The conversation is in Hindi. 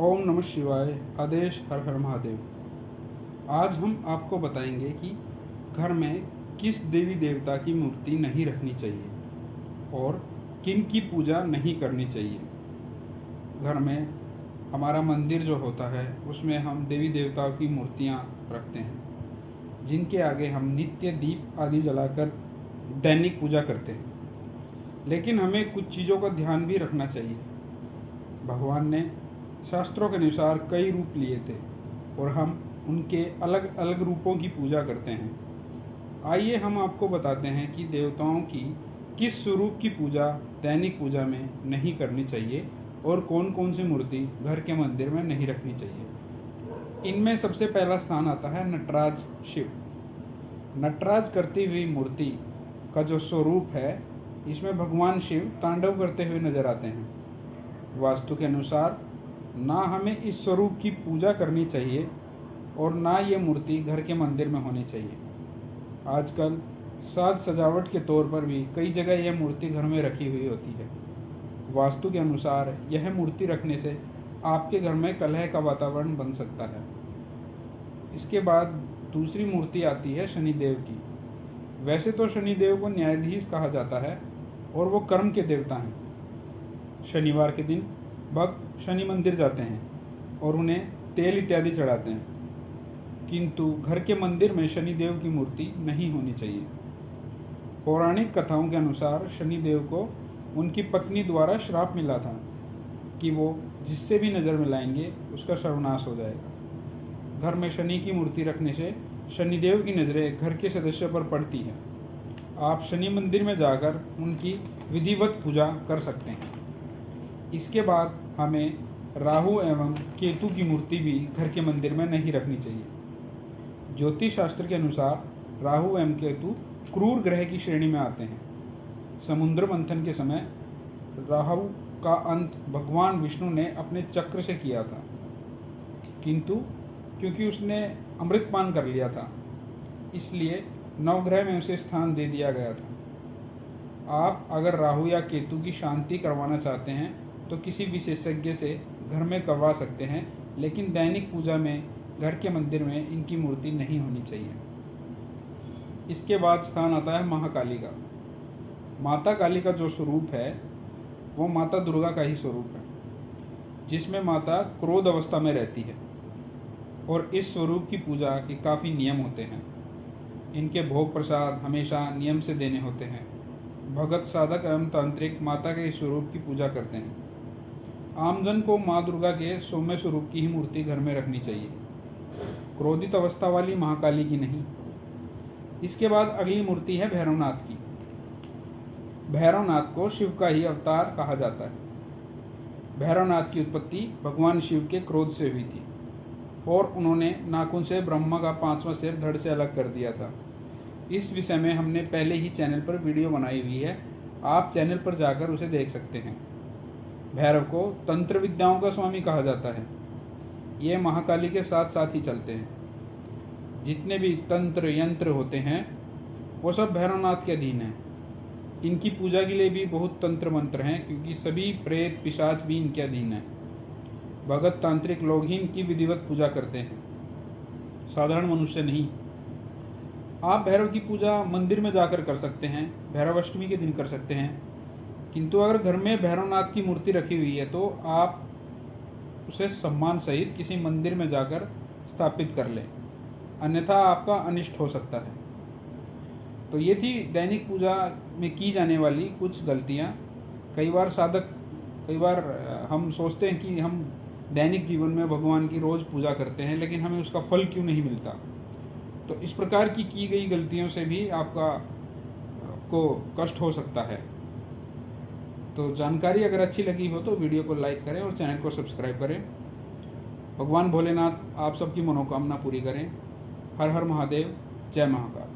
ओम नमः शिवाय। आदेश हर हर महादेव। आज हम आपको बताएंगे कि घर में किस देवी देवता की मूर्ति नहीं रखनी चाहिए और किन की पूजा नहीं करनी चाहिए। घर में हमारा मंदिर जो होता है उसमें हम देवी देवताओं की मूर्तियाँ रखते हैं, जिनके आगे हम नित्य दीप आदि जलाकर दैनिक पूजा करते हैं। लेकिन हमें कुछ चीज़ों का ध्यान भी रखना चाहिए। भगवान ने शास्त्रों के अनुसार कई रूप लिए थे और हम उनके अलग अलग रूपों की पूजा करते हैं। आइए हम आपको बताते हैं कि देवताओं की किस स्वरूप की पूजा दैनिक पूजा में नहीं करनी चाहिए और कौन कौन सी मूर्ति घर के मंदिर में नहीं रखनी चाहिए। इनमें सबसे पहला स्थान आता है नटराज शिव। नटराज करती हुई मूर्ति का जो स्वरूप है, इसमें भगवान शिव तांडव करते हुए नजर आते हैं। वास्तु के अनुसार ना हमें इस स्वरूप की पूजा करनी चाहिए और ना ये मूर्ति घर के मंदिर में होनी चाहिए। आजकल साज सजावट के तौर पर भी कई जगह यह मूर्ति घर में रखी हुई होती है। वास्तु के अनुसार यह मूर्ति रखने से आपके घर में कलह का वातावरण बन सकता है। इसके बाद दूसरी मूर्ति आती है शनिदेव की। वैसे तो शनिदेव को न्यायाधीश कहा जाता है और वो कर्म के देवता हैं। शनिवार के दिन भक्त शनि मंदिर जाते हैं और उन्हें तेल इत्यादि चढ़ाते हैं, किंतु घर के मंदिर में शनिदेव की मूर्ति नहीं होनी चाहिए। पौराणिक कथाओं के अनुसार शनिदेव को उनकी पत्नी द्वारा श्राप मिला था कि वो जिससे भी नज़र मिलाएंगे उसका सर्वनाश हो जाएगा। घर में शनि की मूर्ति रखने से शनिदेव की नज़रें घर के सदस्यों पर पड़ती हैं। आप शनि मंदिर में जाकर उनकी विधिवत पूजा कर सकते हैं। इसके बाद हमें राहु एवं केतु की मूर्ति भी घर के मंदिर में नहीं रखनी चाहिए। ज्योतिष शास्त्र के अनुसार राहु एवं केतु क्रूर ग्रह की श्रेणी में आते हैं। समुद्र मंथन के समय राहु का अंत भगवान विष्णु ने अपने चक्र से किया था, किंतु क्योंकि उसने अमृतपान कर लिया था, इसलिए नवग्रह में उसे स्थान दे दिया गया था। आप अगर राहु या केतु की शांति करवाना चाहते हैं तो किसी विशेषज्ञ से घर में करवा सकते हैं, लेकिन दैनिक पूजा में घर के मंदिर में इनकी मूर्ति नहीं होनी चाहिए। इसके बाद स्थान आता है महाकाली का। माता काली का जो स्वरूप है वो माता दुर्गा का ही स्वरूप है, जिसमें माता क्रोध अवस्था में रहती है और इस स्वरूप की पूजा के काफ़ी नियम होते हैं। इनके भोग प्रसाद हमेशा नियम से देने होते हैं। भगत साधक एवं तांत्रिक माता के इस स्वरूप की पूजा करते हैं। आमजन को माँ दुर्गा के सौम्य स्वरूप की ही मूर्ति घर में रखनी चाहिए, क्रोधित अवस्था वाली महाकाली की नहीं। इसके बाद अगली मूर्ति है भैरवनाथ की। भैरवनाथ को शिव का ही अवतार कहा जाता है। भैरवनाथ की उत्पत्ति भगवान शिव के क्रोध से हुई थी और उन्होंने नाखून से ब्रह्मा का 5वां सिर धड़ से अलग कर दिया था। इस विषय में हमने पहले ही चैनल पर वीडियो बनाई हुई है, आप चैनल पर जाकर उसे देख सकते हैं। भैरव को तंत्र विद्याओं का स्वामी कहा जाता है। ये महाकाली के साथ साथ ही चलते हैं। जितने भी तंत्र यंत्र होते हैं वो सब भैरवनाथ के अधीन हैं। इनकी पूजा के लिए भी बहुत तंत्र मंत्र हैं, क्योंकि सभी प्रेत पिशाच भी इनके अधीन हैं। भगत तांत्रिक लोग ही इनकी विधिवत पूजा करते हैं, साधारण मनुष्य नहीं। आप भैरव की पूजा मंदिर में जाकर कर सकते हैं, भैरव अष्टमी के दिन कर सकते हैं, किंतु अगर घर में भैरवनाथ की मूर्ति रखी हुई है तो आप उसे सम्मान सहित किसी मंदिर में जाकर स्थापित कर लें, अन्यथा आपका अनिष्ट हो सकता है। तो ये थी दैनिक पूजा में की जाने वाली कुछ गलतियाँ। कई बार हम सोचते हैं कि हम दैनिक जीवन में भगवान की रोज़ पूजा करते हैं, लेकिन हमें उसका फल क्यों नहीं मिलता। तो इस प्रकार की गई गलतियों से भी आपको कष्ट हो सकता है। तो जानकारी अगर अच्छी लगी हो तो वीडियो को लाइक करें और चैनल को सब्सक्राइब करें। भगवान भोलेनाथ आप सबकी मनोकामना पूरी करें। हर हर महादेव। जय महाकाल।